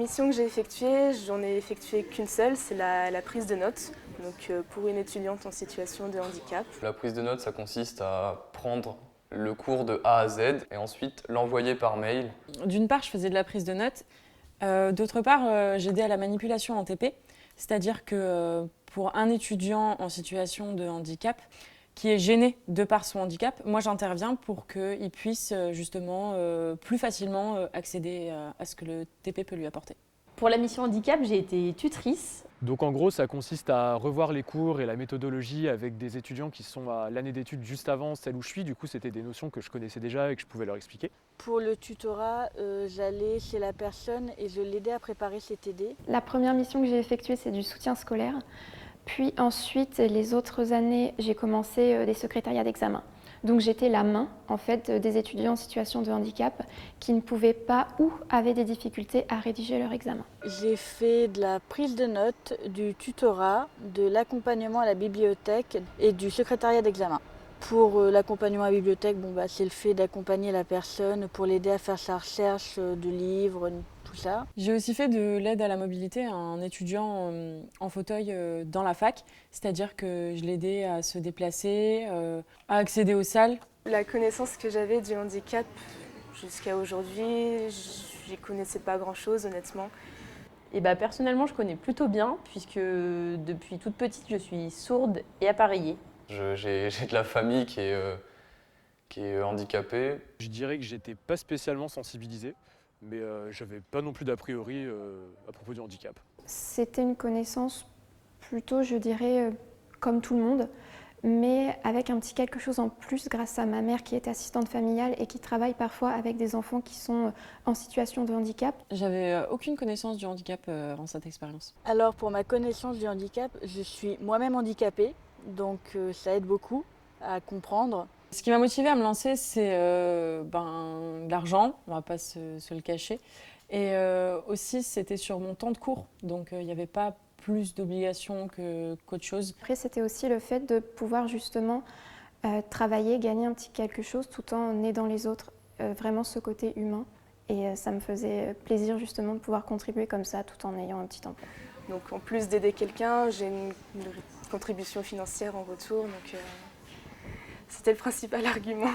missions que j'ai effectuées, j'en ai effectué qu'une seule, c'est la prise de notes, donc pour une étudiante en situation de handicap. La prise de notes, ça consiste à prendre le cours de A à Z et ensuite l'envoyer par mail. D'une part, je faisais de la prise de notes. D'autre part, j'aidais à la manipulation en TP. C'est-à-dire que pour un étudiant en situation de handicap qui est gêné de par son handicap, moi j'interviens pour qu'il puisse justement plus facilement accéder à ce que le TP peut lui apporter. Pour la mission handicap, j'ai été tutrice. Donc en gros, ça consiste à revoir les cours et la méthodologie avec des étudiants qui sont à l'année d'études juste avant celle où je suis. Du coup, c'était des notions que je connaissais déjà et que je pouvais leur expliquer. Pour le tutorat, j'allais chez la personne et je l'aidais à préparer ses TD. La première mission que j'ai effectuée, c'est du soutien scolaire. Puis ensuite, les autres années, j'ai commencé des secrétariats d'examen. Donc j'étais la main en fait des étudiants en situation de handicap qui ne pouvaient pas ou avaient des difficultés à rédiger leur examen. J'ai fait de la prise de notes, du tutorat, de l'accompagnement à la bibliothèque et du secrétariat d'examen. Pour l'accompagnement à la bibliothèque, c'est le fait d'accompagner la personne pour l'aider à faire sa recherche de livres, tout ça. J'ai aussi fait de l'aide à la mobilité à un étudiant en fauteuil dans la fac, c'est-à-dire que je l'aidais à se déplacer, à accéder aux salles. La connaissance que j'avais du handicap jusqu'à aujourd'hui, j'y connaissais pas grand-chose honnêtement. Et personnellement, je connais plutôt bien puisque depuis toute petite, je suis sourde et appareillée. J'ai de la famille qui est handicapée. Je dirais que j'étais pas spécialement sensibilisé, mais j'avais pas non plus d'a priori à propos du handicap. C'était une connaissance plutôt, je dirais, comme tout le monde, mais avec un petit quelque chose en plus grâce à ma mère qui est assistante familiale et qui travaille parfois avec des enfants qui sont en situation de handicap. J'avais aucune connaissance du handicap avant cette expérience. Alors pour ma connaissance du handicap, je suis moi-même handicapée, donc ça aide beaucoup à comprendre. Ce qui m'a motivée à me lancer, c'est l'argent, on va pas se le cacher. Et aussi, c'était sur mon temps de cours, donc il n'y avait pas plus d'obligations qu'autre chose. Après, c'était aussi le fait de pouvoir justement travailler, gagner un petit quelque chose tout en aidant les autres, vraiment ce côté humain. Et ça me faisait plaisir justement de pouvoir contribuer comme ça tout en ayant un petit emploi. Donc en plus d'aider quelqu'un, j'ai une contribution financière en retour, donc c'était le principal argument.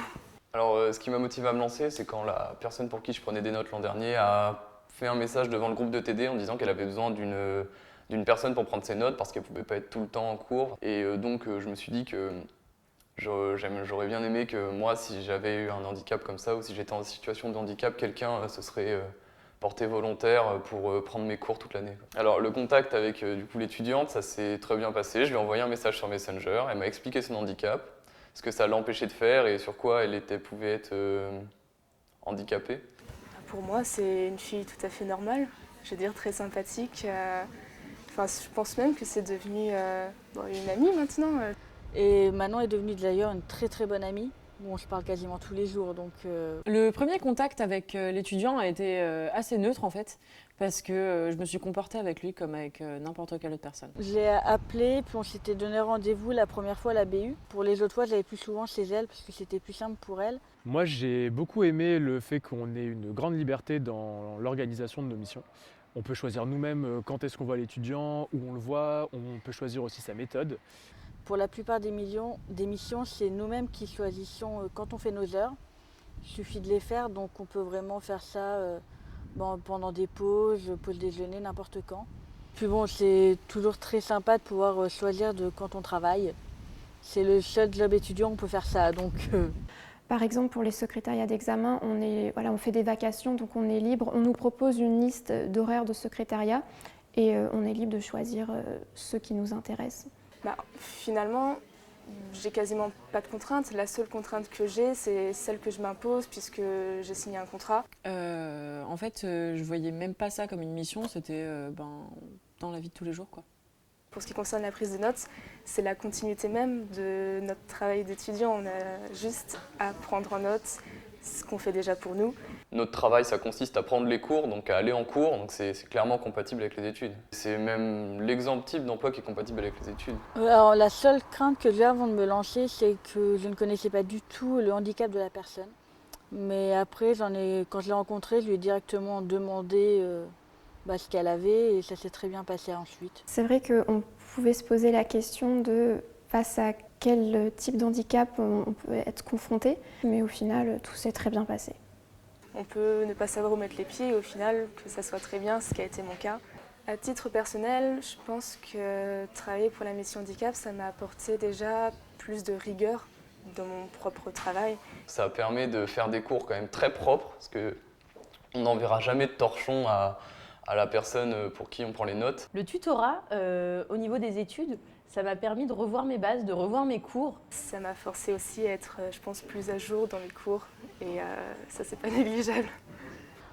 Alors ce qui m'a motivé à me lancer, c'est quand la personne pour qui je prenais des notes l'an dernier a fait un message devant le groupe de TD en disant qu'elle avait besoin d'une personne pour prendre ses notes parce qu'elle ne pouvait pas être tout le temps en cours. Et donc je me suis dit que j'aurais bien aimé que moi, si j'avais eu un handicap comme ça ou si j'étais en situation de handicap, quelqu'un se serait porté volontaire pour prendre mes cours toute l'année. Alors le contact avec l'étudiante, ça s'est très bien passé. Je lui ai envoyé un message sur Messenger, elle m'a expliqué son handicap, ce que ça l'empêchait de faire et sur quoi elle pouvait être handicapée. Pour moi, c'est une fille tout à fait normale, je veux dire très sympathique. Je pense même que c'est devenu une amie maintenant. Et Manon est devenue d'ailleurs une très très bonne amie. On se parle quasiment tous les jours. Donc, Le premier contact avec l'étudiant a été assez neutre en fait, parce que je me suis comportée avec lui comme avec n'importe quelle autre personne. je l'ai appelée, puis on s'était donné rendez-vous la première fois à la BU. Pour les autres fois, je l'avais plus souvent chez elle parce que c'était plus simple pour elle. Moi, j'ai beaucoup aimé le fait qu'on ait une grande liberté dans l'organisation de nos missions. On peut choisir nous-mêmes quand est-ce qu'on voit l'étudiant, où on le voit, on peut choisir aussi sa méthode. Pour la plupart des missions, c'est nous-mêmes qui choisissons quand on fait nos heures. Il suffit de les faire, donc on peut vraiment faire ça pendant des pauses, pause déjeuner, n'importe quand. Puis c'est toujours très sympa de pouvoir choisir quand on travaille. C'est le seul job étudiant où on peut faire ça. Donc, Par exemple, pour les secrétariats d'examen, on fait des vacations, donc on est libre. On nous propose une liste d'horaires de secrétariat et on est libre de choisir ceux qui nous intéressent. Finalement, j'ai quasiment pas de contraintes. La seule contrainte que j'ai, c'est celle que je m'impose puisque j'ai signé un contrat. En fait, je voyais même pas ça comme une mission, c'était dans la vie de tous les jours, quoi. Pour ce qui concerne la prise de notes, c'est la continuité même de notre travail d'étudiant. On a juste à prendre en note ce qu'on fait déjà pour nous. Notre travail, ça consiste à prendre les cours, donc à aller en cours, donc c'est clairement compatible avec les études. C'est même l'exemple type d'emploi qui est compatible avec les études. alors, la seule crainte que j'ai avant de me lancer, c'est que je ne connaissais pas du tout le handicap de la personne. Mais après, quand je l'ai rencontré, je lui ai directement demandé ce qu'elle avait et ça s'est très bien passé ensuite. C'est vrai qu'on pouvait se poser la question de face à quel type d'handicap on peut être confronté, mais au final, tout s'est très bien passé. On peut ne pas savoir où mettre les pieds et au final que ça soit très bien, ce qui a été mon cas. À titre personnel, je pense que travailler pour la mission handicap, ça m'a apporté déjà plus de rigueur dans mon propre travail. Ça permet de faire des cours quand même très propres, parce qu'on n'enverra jamais de torchon à la personne pour qui on prend les notes. Le tutorat, au niveau des études, ça m'a permis de revoir mes bases, de revoir mes cours. Ça m'a forcé aussi à être, je pense, plus à jour dans mes cours et ça, c'est pas négligeable.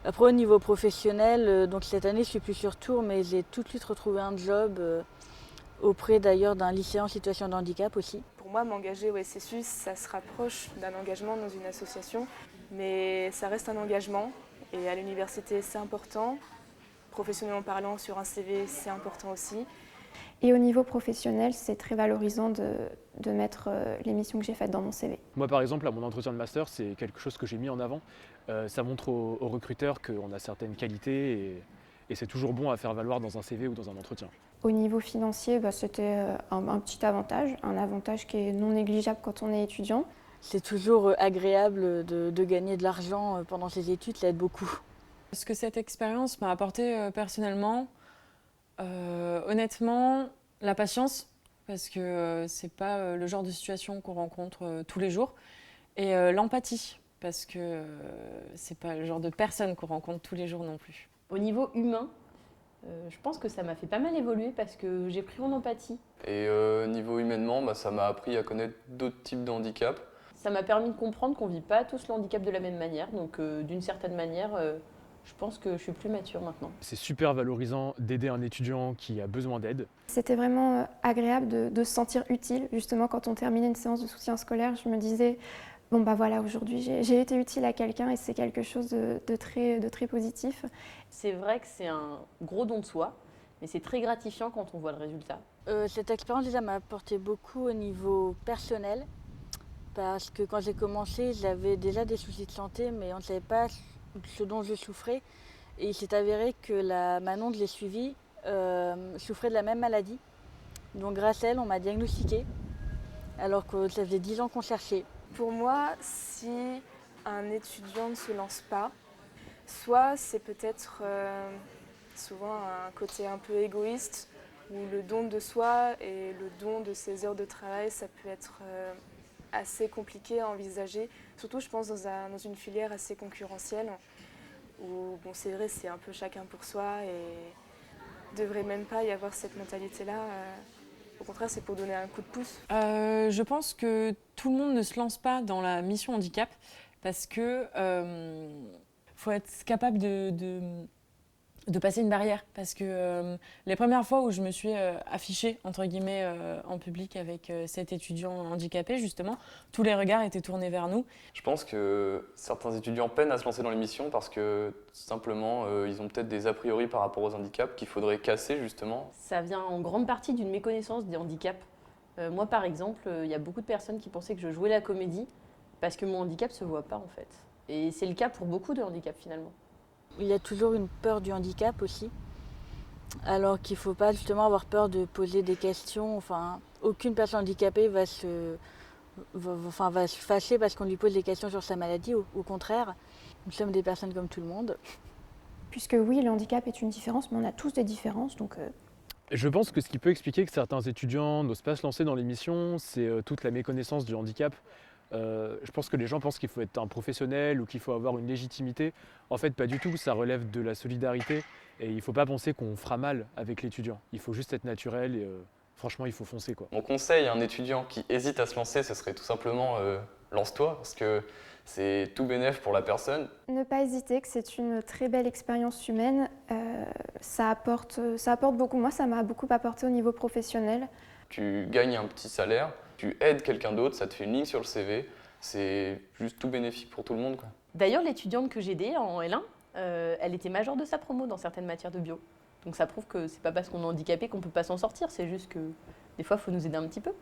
Après, au niveau professionnel, donc cette année, je suis plus sur Tours, mais j'ai tout de suite retrouvé un job auprès d'ailleurs d'un lycéen en situation de handicap aussi. Pour moi, m'engager au SSU, ça se rapproche d'un engagement dans une association, mais ça reste un engagement et à l'université, c'est important. Professionnellement parlant, sur un CV, c'est important aussi. Et au niveau professionnel, c'est très valorisant de mettre les missions que j'ai faites dans mon CV. Moi par exemple, à mon entretien de master, c'est quelque chose que j'ai mis en avant. Ça montre aux recruteurs qu'on a certaines qualités et c'est toujours bon à faire valoir dans un CV ou dans un entretien. Au niveau financier, c'était un petit avantage, un avantage qui est non négligeable quand on est étudiant. C'est toujours agréable de gagner de l'argent pendant ses études, ça aide beaucoup. Ce que cette expérience m'a apporté personnellement, honnêtement, la patience, parce que c'est pas le genre de situation qu'on rencontre tous les jours, et l'empathie, parce que c'est pas le genre de personne qu'on rencontre tous les jours non plus. Au niveau humain, je pense que ça m'a fait pas mal évoluer parce que j'ai pris en empathie. Et niveau humainement, ça m'a appris à connaître d'autres types de handicaps. Ça m'a permis de comprendre qu'on vit pas tous le handicap de la même manière, donc d'une certaine manière, je pense que je suis plus mature maintenant. C'est super valorisant d'aider un étudiant qui a besoin d'aide. C'était vraiment agréable de se sentir utile. Justement, quand on terminait une séance de soutien scolaire, je me disais, bon voilà, aujourd'hui j'ai été utile à quelqu'un et c'est quelque chose de très positif. C'est vrai que c'est un gros don de soi, mais c'est très gratifiant quand on voit le résultat. Cette expérience déjà m'a apporté beaucoup au niveau personnel, parce que quand j'ai commencé, j'avais déjà des soucis de santé, mais on ne savait pas ce dont je souffrais. Et il s'est avéré que la Manon que j'ai suivie souffrait de la même maladie. Donc grâce à elle, on m'a diagnostiquée, alors que ça faisait 10 ans qu'on cherchait. Pour moi, si un étudiant ne se lance pas, soit c'est peut-être souvent un côté un peu égoïste, où le don de soi et le don de ses heures de travail, ça peut être assez compliqué à envisager, surtout je pense dans une filière assez concurrentielle, où c'est vrai, c'est un peu chacun pour soi et il ne devrait même pas y avoir cette mentalité-là. Au contraire, c'est pour donner un coup de pouce. Je pense que tout le monde ne se lance pas dans la mission handicap parce que faut être capable de passer une barrière. Parce que les premières fois où je me suis affichée, entre guillemets, en public avec cet étudiant handicapé, justement, tous les regards étaient tournés vers nous. Je pense que certains étudiants peinent à se lancer dans les missions parce que simplement ils ont peut-être des a priori par rapport aux handicaps qu'il faudrait casser justement. Ça vient en grande partie d'une méconnaissance des handicaps. Moi par exemple, il y a beaucoup de personnes qui pensaient que je jouais la comédie parce que mon handicap se voit pas en fait. Et c'est le cas pour beaucoup de handicaps finalement. Il y a toujours une peur du handicap aussi, alors qu'il ne faut pas justement avoir peur de poser des questions. Enfin, aucune personne handicapée va se fâcher parce qu'on lui pose des questions sur sa maladie. Au contraire, nous sommes des personnes comme tout le monde. Puisque oui, le handicap est une différence, mais on a tous des différences, donc... Je pense que ce qui peut expliquer que certains étudiants n'osent pas se lancer dans les missions, c'est toute la méconnaissance du handicap. Je pense que les gens pensent qu'il faut être un professionnel ou qu'il faut avoir une légitimité. En fait, pas du tout, ça relève de la solidarité et il ne faut pas penser qu'on fera mal avec l'étudiant. Il faut juste être naturel et franchement, il faut foncer, quoi. Mon conseil à un étudiant qui hésite à se lancer, ce serait tout simplement lance-toi, parce que c'est tout bénef pour la personne. Ne pas hésiter, que c'est une très belle expérience humaine. Ça apporte beaucoup. Moi, ça m'a beaucoup apporté au niveau professionnel. Tu gagnes un petit salaire, tu aides quelqu'un d'autre, ça te fait une ligne sur le CV, c'est juste tout bénéfique pour tout le monde, quoi. D'ailleurs, l'étudiante que j'ai aidée en L1, elle était majeure de sa promo dans certaines matières de bio. Donc ça prouve que c'est pas parce qu'on est handicapé qu'on peut pas s'en sortir, c'est juste que des fois, il faut nous aider un petit peu.